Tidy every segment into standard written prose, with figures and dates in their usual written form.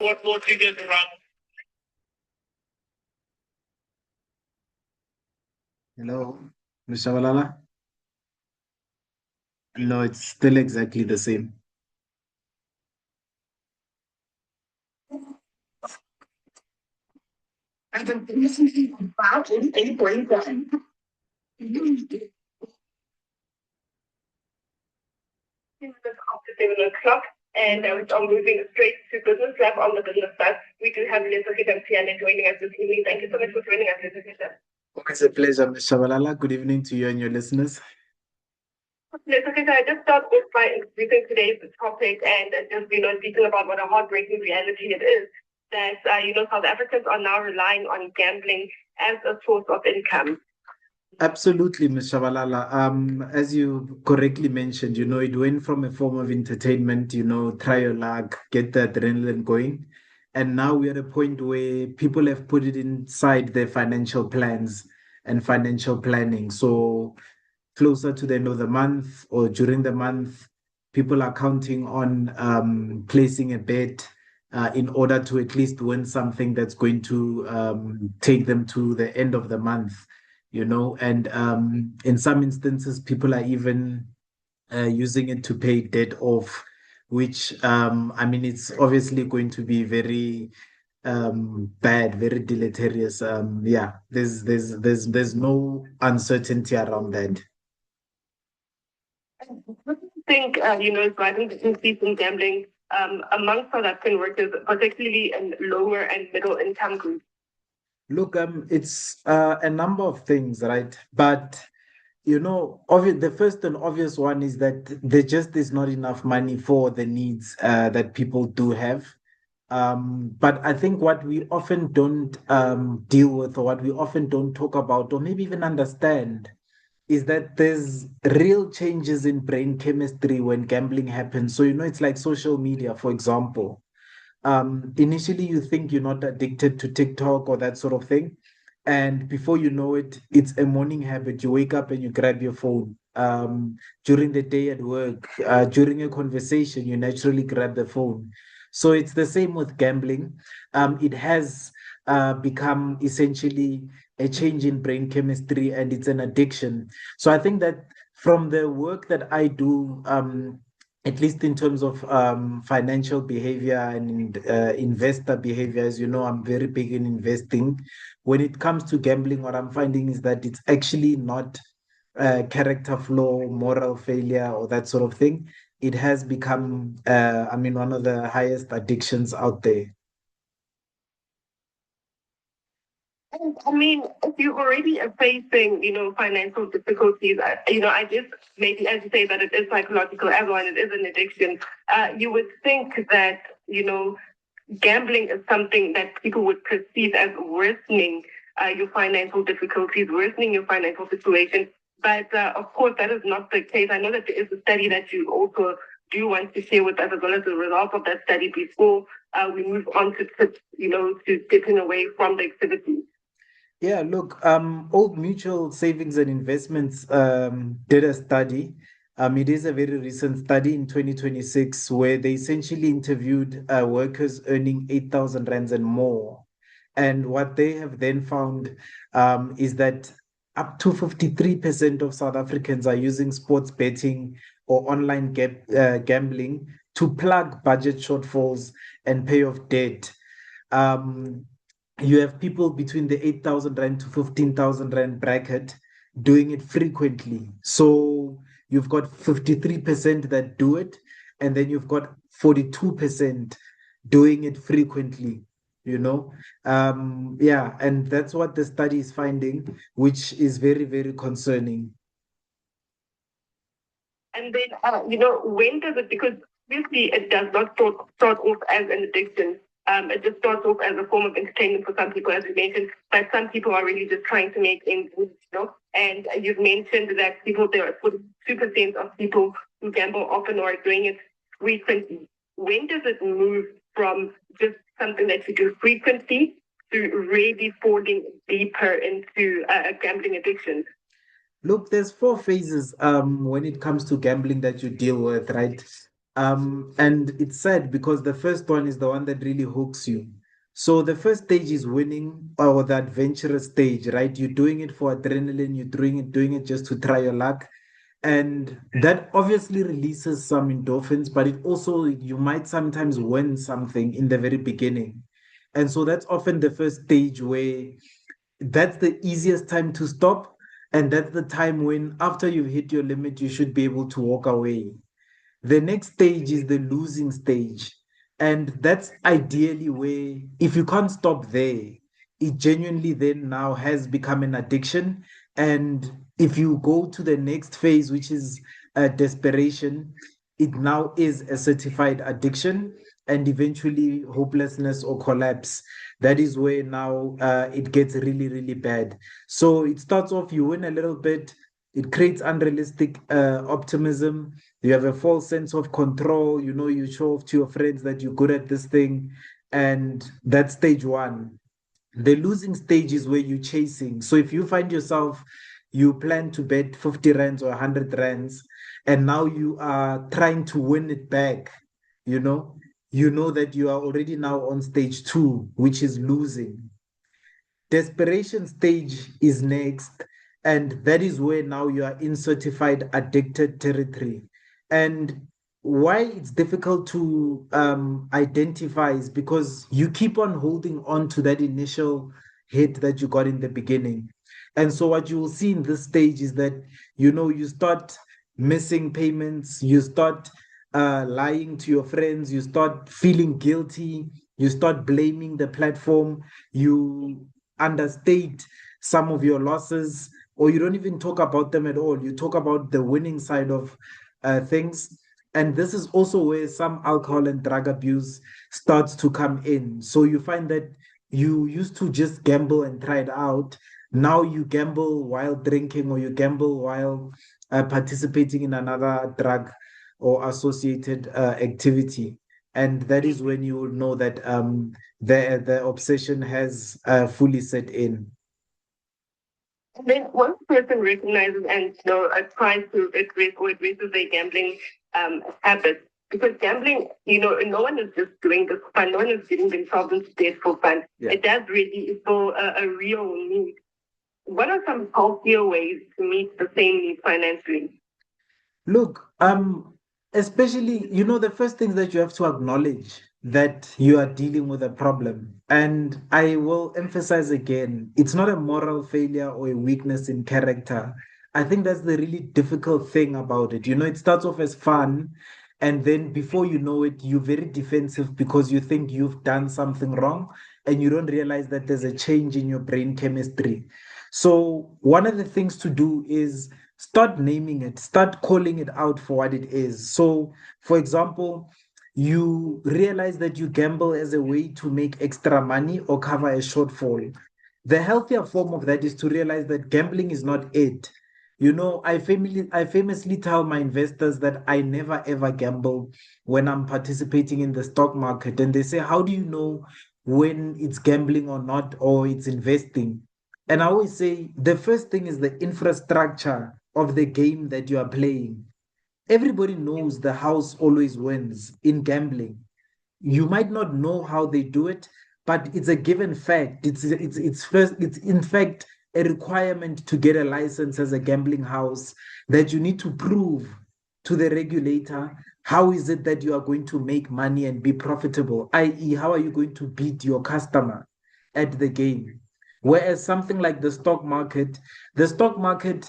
what you get wrong. Hello, Mr. Walala? No, it's still exactly the same. And then recently about 8.1. After 7 o'clock, and I'm moving straight to Business Lab on the Business Lab. We do have Lisa Hitampiana joining us this evening. Thank you so much for joining us, Lisa Hitam. It's a pleasure, Mr. Walala. Good evening to you and your listeners. Lisa Hitam, I just start off by introducing today's topic and just, speaking about what a heartbreaking reality it is that, South Africans are now relying on gambling as a source of income. Absolutely, Mr. Walala. As you correctly mentioned, it went from a form of entertainment, try your luck, get the adrenaline going. And now we're at a point where people have put it inside their financial plans and financial planning. So closer to the end of the month or during the month, people are counting on placing a bet in order to at least win something that's going to take them to the end of the month, and in some instances, people are even using it to pay debt off, which I mean, it's obviously going to be very bad, very deleterious. Yeah, there's no uncertainty around that. What do you think, is driving the increase in gambling among South African workers, particularly in lower and middle income groups? Look, it's a number of things, right? But the first and obvious one is that there just is not enough money for the needs that people do have. But I think what we often don't deal with, or what we often don't talk about, or maybe even understand, is that there's real changes in brain chemistry when gambling happens. So, it's like social media, for example. Initially you think you're not addicted to TikTok or that sort of thing. And before you know it, it's a morning habit. You wake up and you grab your phone. During the day at work, during a conversation, you naturally grab the phone. So it's the same with gambling. It has become essentially a change in brain chemistry and it's an addiction. So I think that from the work that I do, at least in terms of financial behavior and investor behavior, as you know, I'm very big in investing. When it comes to gambling, what I'm finding is that it's actually not character flaw, moral failure, or that sort of thing. It has become, I mean, one of the highest addictions out there. And I mean, if you're already facing, financial difficulties, I just maybe as you say that it is psychological as well, and it is an addiction. You would think that, gambling is something that people would perceive as worsening your financial difficulties, worsening your financial situation. But of course, that is not the case. I know that there is a study that you also do want to share with us, as well as the results of that study before we move on to tips, to getting away from the activity. Yeah, look, Old Mutual Savings and Investments did a study. It is a very recent study in 2026 where they essentially interviewed workers earning 8,000 rands and more. And what they have then found is that up to 53% of South Africans are using sports betting or online gambling to plug budget shortfalls and pay off debt. Um, you have people between the 8,000 rand to 15,000 rand bracket doing it frequently. So you've got 53% that do it, and then you've got 42% doing it frequently. Yeah, and that's what the study is finding, which is very, very concerning. And then, when does it, because obviously it does not start off as an addiction. It just starts off as a form of entertainment for some people, as you mentioned, but some people are really just trying to make ends meet, And you've mentioned that there are 42% of people who gamble often or are doing it frequently. When does it move from just something that you do frequently to really falling deeper into a gambling addiction? Look, there's four phases when it comes to gambling that you deal with, right? And it's sad because the first one is the one that really hooks you. So the first stage is winning or the adventurous stage, right? You're doing it for adrenaline, you're doing it just to try your luck. And that obviously releases some endorphins, but it also, you might sometimes win something in the very beginning. And so that's often the first stage where that's the easiest time to stop. And that's the time when, after you've hit your limit, you should be able to walk away. The next stage is the losing stage. And that's ideally where, if you can't stop there, it genuinely then now has become an addiction. And if you go to the next phase, which is desperation, it now is a certified addiction and eventually hopelessness or collapse. That is where now it gets really, really bad. So it starts off, you win a little bit, it creates unrealistic optimism. You have a false sense of control. You know, you show off to your friends that you're good at this thing. And that's stage one. The losing stage is where you're chasing. So if you find yourself, you plan to bet 50 rands or 100 rands, and now you are trying to win it back, you know that you are already now on stage two, which is losing. Desperation stage is next, and that is where now you are in certified addicted territory. And why it's difficult to identify is because you keep on holding on to that initial hit that you got in the beginning. And so what you will see in this stage is that, you start missing payments, you start lying to your friends, you start feeling guilty, you start blaming the platform, you understate some of your losses, or you don't even talk about them at all. You talk about the winning side of things. And this is also where some alcohol and drug abuse starts to come in. So you find that you used to just gamble and try it out. Now you gamble while drinking, or you gamble while participating in another drug or associated activity. And that is when you will know that the obsession has fully set in. And then once a person recognizes and tries to addresses their gambling habits, because gambling, no one is just doing this for fun. No one is getting themselves into debt for fun. Yeah. It does really fill a real need. What are some healthier ways to meet the same need financially? Look, especially, the first thing that you have to acknowledge that you are dealing with a problem. And I will emphasize again, it's not a moral failure or a weakness in character. I think that's the really difficult thing about it. It starts off as fun, and then before you know it, you're very defensive because you think you've done something wrong, and you don't realize that there's a change in your brain chemistry. So, one of the things to do is start naming it, start calling it out for what it is. So, for example, you realize that you gamble as a way to make extra money or cover a shortfall. The healthier form of that is to realize that gambling is not it. I famously tell my investors that I never ever gamble when I'm participating in the stock market. And they say, how do you know when it's gambling or not, or it's investing? And I always say the first thing is the infrastructure of the game that you are playing. Everybody knows the house always wins in gambling. You might not know how they do it, but it's a given fact. It's in fact a requirement to get a license as a gambling house, that you need to prove to the regulator how is it that you are going to make money and be profitable, i.e., how are you going to beat your customer at the game. Whereas something like the stock market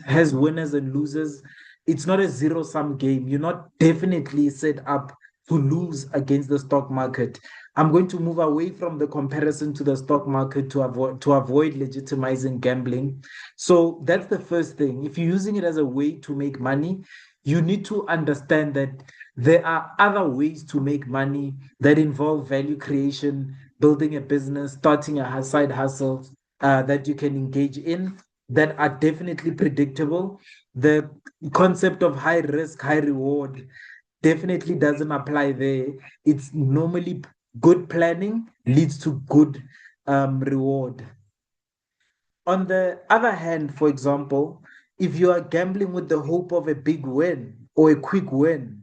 has winners and losers. It's not a zero-sum game. You're not definitely set up to lose against the stock market. I'm going to move away from the comparison to the stock market to avoid legitimizing gambling. So that's the first thing. If you're using it as a way to make money, you need to understand that there are other ways to make money that involve value creation, building a business, starting a side hustle that you can engage in, that are definitely predictable. The concept of high risk, high reward definitely doesn't apply there. It's normally good planning leads to good reward. On the other hand, for example, if you are gambling with the hope of a big win or a quick win,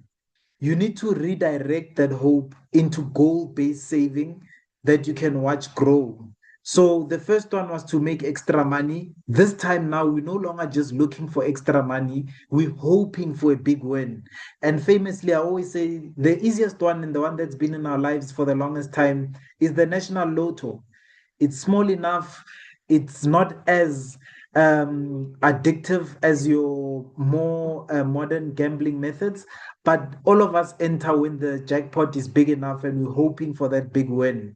you need to redirect that hope into goal-based saving that you can watch grow. So the first one was to make extra money. This time now, we're no longer just looking for extra money, we're hoping for a big win. And famously, I always say the easiest one and the one that's been in our lives for the longest time is the National Lotto. It's small enough, it's not as addictive as your more modern gambling methods, but all of us enter when the jackpot is big enough and we're hoping for that big win.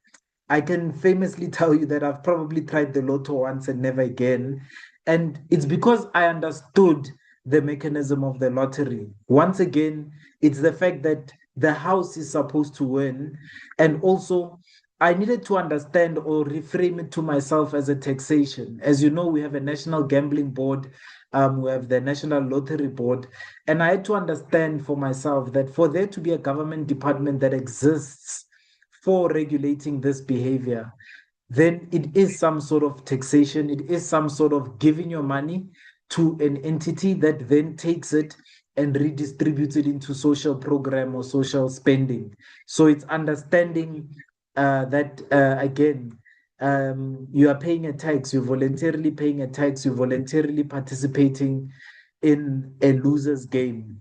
I can famously tell you that I've probably tried the lotto once and never again. And it's because I understood the mechanism of the lottery. Once again, it's the fact that the house is supposed to win. And also, I needed to understand or reframe it to myself as a taxation. As you know, we have a national gambling board, we have the National Lottery Board. And I had to understand for myself that for there to be a government department that exists for regulating this behavior, then it is some sort of taxation. It is some sort of giving your money to an entity that then takes it and redistributes it into social program or social spending. So it's understanding that again, you are paying a tax, you're voluntarily paying a tax, you're voluntarily participating in a loser's game.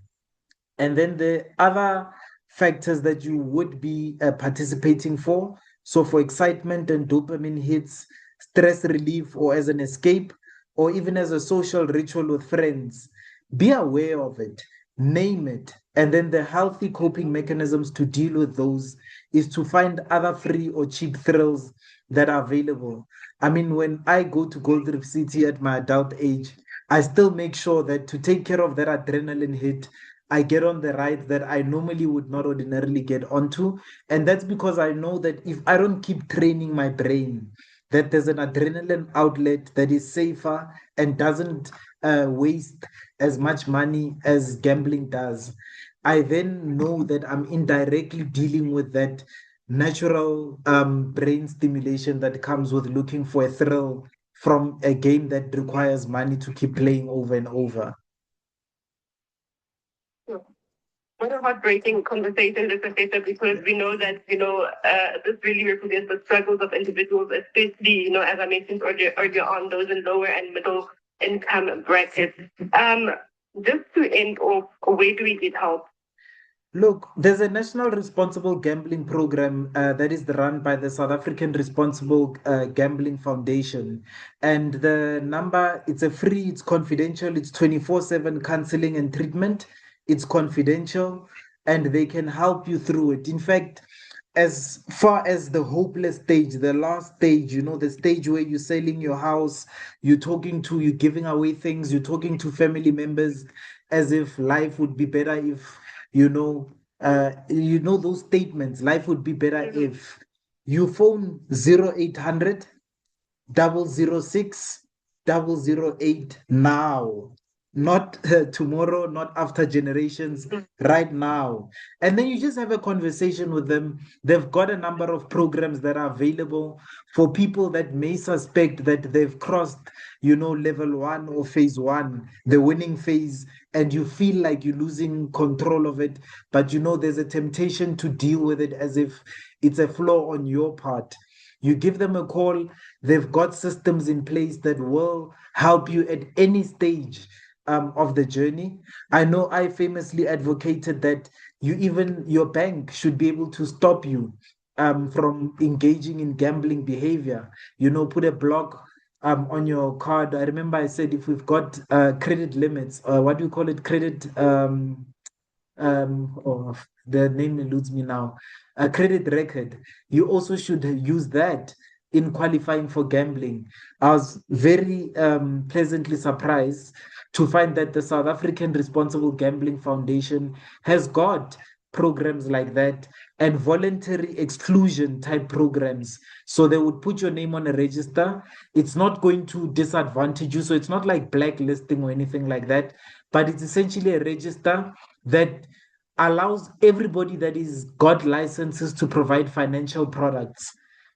And then the other factors that you would be participating for. So, for excitement and dopamine hits, stress relief, or as an escape, or even as a social ritual with friends, be aware of it, name it. And then the healthy coping mechanisms to deal with those is to find other free or cheap thrills that are available. I mean, when I go to Gold Reef City at my adult age, I still make sure that to take care of that adrenaline hit, I get on the rides that I normally would not ordinarily get onto. And that's because I know that if I don't keep training my brain, that there's an adrenaline outlet that is safer and doesn't waste as much money as gambling does. I then know that I'm indirectly dealing with that natural brain stimulation that comes with looking for a thrill from a game that requires money to keep playing over and over. What a heartbreaking conversation, this Professor, because we know that, this really represents the struggles of individuals, especially, as I mentioned earlier on, those in lower and middle income brackets. Just to end off, where do we get help? Look, there's a national responsible gambling program that is run by the South African Responsible Gambling Foundation. And the number, it's a free, it's confidential, it's 24/7 counseling and treatment. It's confidential and they can help you through it. In fact, as far as the hopeless stage, the last stage, the stage where you're selling your house, you're giving away things, you're talking to family members as if life would be better if those statements, life would be better if you phone 0800 006 008 now, not tomorrow, not after generations, right now. And then you just have a conversation with them. They've got a number of programs that are available for people that may suspect that they've crossed, level one or phase one, the winning phase, and you feel like you're losing control of it, but there's a temptation to deal with it as if it's a flaw on your part. You give them a call, they've got systems in place that will help you at any stage of the journey. I know I famously advocated that your bank should be able to stop you from engaging in gambling behavior. Put a block on your card. I remember I said if we've got credit limits, what do you call it? Credit oh, the name eludes me now, a credit record. You also should use that in qualifying for gambling. I was very pleasantly surprised to find that the South African Responsible Gambling Foundation has got programs like that and voluntary exclusion type programs. So they would put your name on a register. It's not going to disadvantage you. So it's not like blacklisting or anything like that, but it's essentially a register that allows everybody that is got licenses to provide financial products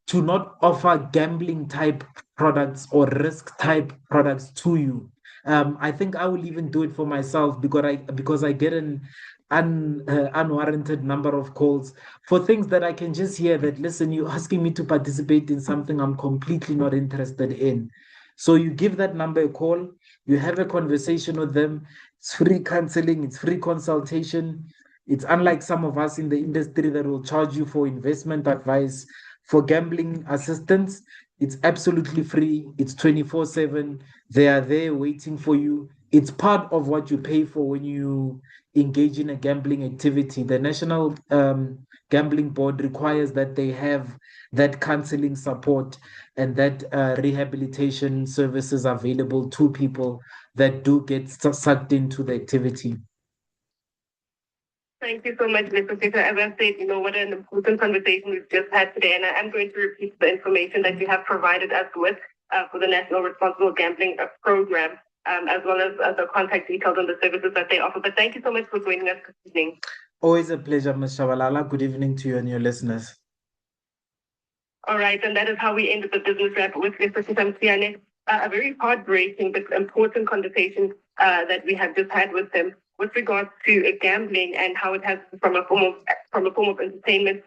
to not offer gambling type products or risk type products to you. I think I will even do it for myself because I get an unwarranted number of calls for things that I can just hear that, listen, you're asking me to participate in something I'm completely not interested in. So you give that number a call, you have a conversation with them. It's free counseling, it's free consultation. It's unlike some of us in the industry that will charge you for investment advice, for gambling assistance. It's absolutely free. It's 24/7. They are there waiting for you. It's part of what you pay for when you engage in a gambling activity. The National Gambling Board requires that they have that counseling support and that rehabilitation services available to people that do get sucked into the activity. Thank you so much, Mr. Peter. As I said, what an important conversation we've just had today, and I'm going to repeat the information that you have provided us with for the National Responsible Gambling Program, as well as the contact details and the services that they offer. But thank you so much for joining us this evening. Always a pleasure, Ms. Shabalala. Good evening to you and your listeners. All right, and that is how we ended the business wrap with Mr. Sitamsiane. A very heartbreaking but important conversation that we have just had with him with regards to gambling and how it has from a form of entertainment